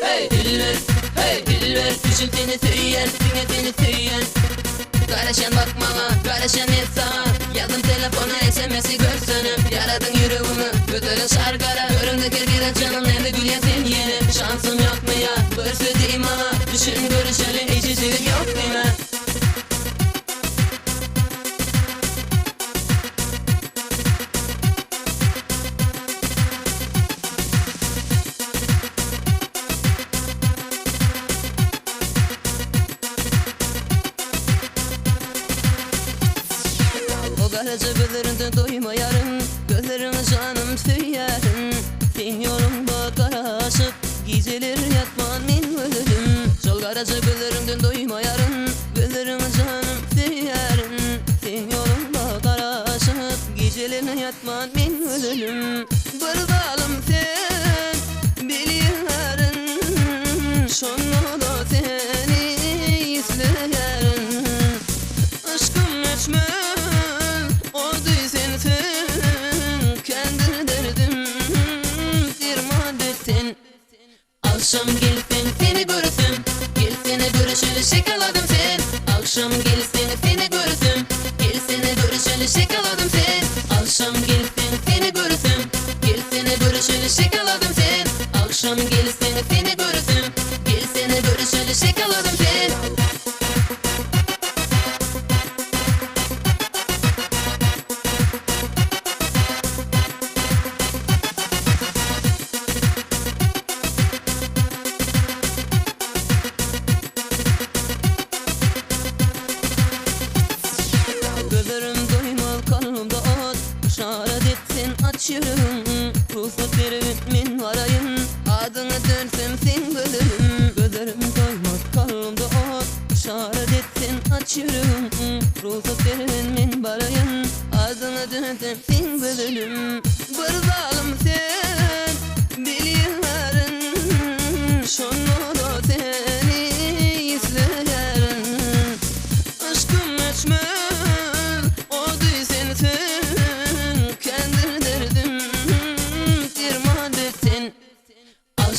hey Dilber, hey Dilber, düşün seni söyler, seni söyler. Karışan bakmama, karışan et sağa. Yazdım telefona SMS'i görsene. Yaradın yüreğimi, götürün şarkara. Göründü kirkiden canım, hem de gülyen sen yeni. Şansım yok mu ya, bir söyleyeyim ama. Düşün görüşeli, hiç işin yok değil mi? O garaja gözlerinde doymayarım, gözlerine canım söylerim. Sen yolunda karışıp geceler yatman men ölürüm. Şol garaja gözlerinde doymayarım, gözlerine canım söylerim. Sen yolunda karışıp geceler yatman men ölürüm. Bir zalim sen biliyorsun, şonu da seni izleyerim. Aşkım etme akşam gelsin seni görsün, gelsene görüşeli şekaladım sen. Akşam gelsin seni görsün, gelsene görüşeli şekaladım sen. Akşam gelsin seni görsün, gelsene görüşeli şekaladım sen. Akşam gelsin seni görsün, gelsene görüşeli şekaladım sen. Gözlerim doymaz kalbimde at, işaret etsin açıyorum. Ruhsat verip min varayım, adını dönsem sen gülürüm. Gözlerim doymaz kalbimde at, işaret etsin açıyorum. Ruhsat verip min varayım, adını dönsem sen gülürüm. Bir zalim sen biliyorsun, şonu da seni izleyerim. Aşkım etme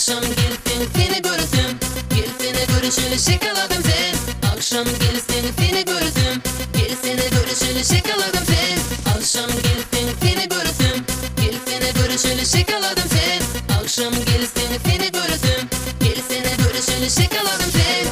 akşam gelsin seni görsün, gelsene görüşeli şekaladım sen. Akşam gelsin seni görsün, gelsene görüşeli şekaladım sen. Akşam gelsin seni görsün, gelsene görüşeli şekaladım sen. Akşam gelsin seni görsün, gelsene görüşeli şekaladım sen.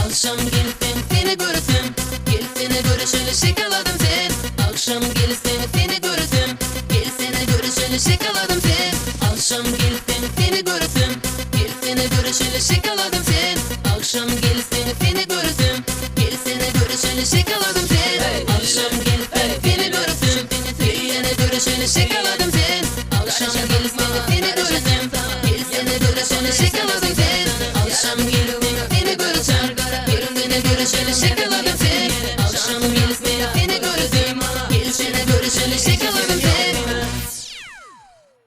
Akşam gelsin seni görsün, gelsene görüşeli şekaladım sen. Akşam gelsin seni görsün, gelsene görüşeli şekaladım sen. Akşam gelsin seni görsün, gelsene görüşeli şekaladım sen. Akşam